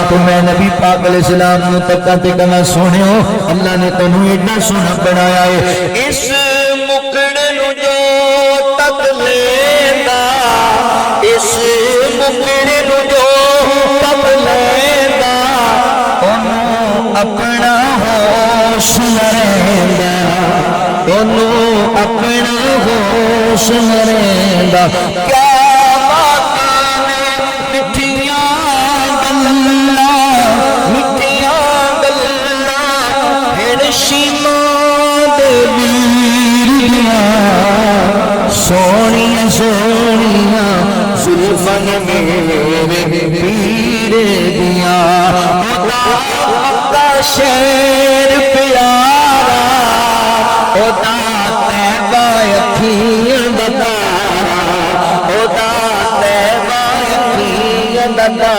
तो मैं नबी पाक अलैहिस्सलाम नु तक्का ते कहना सोहणियो अल्लाह ने तैनू एडा सोहना बनाया है। इस मुकड़े नु जो तक लेंदा, इस मुकड़े नु जो तक लेंदा, ओनू अपना होश मरेंदा, ओनू अपना होश मरेंदा। क्या सोनिया सोनिया सुल्फन मेरे पीर दिया, का शेर प्यारा ओदा तैबा यकीन बता, ओदा तैबा यकीन बता।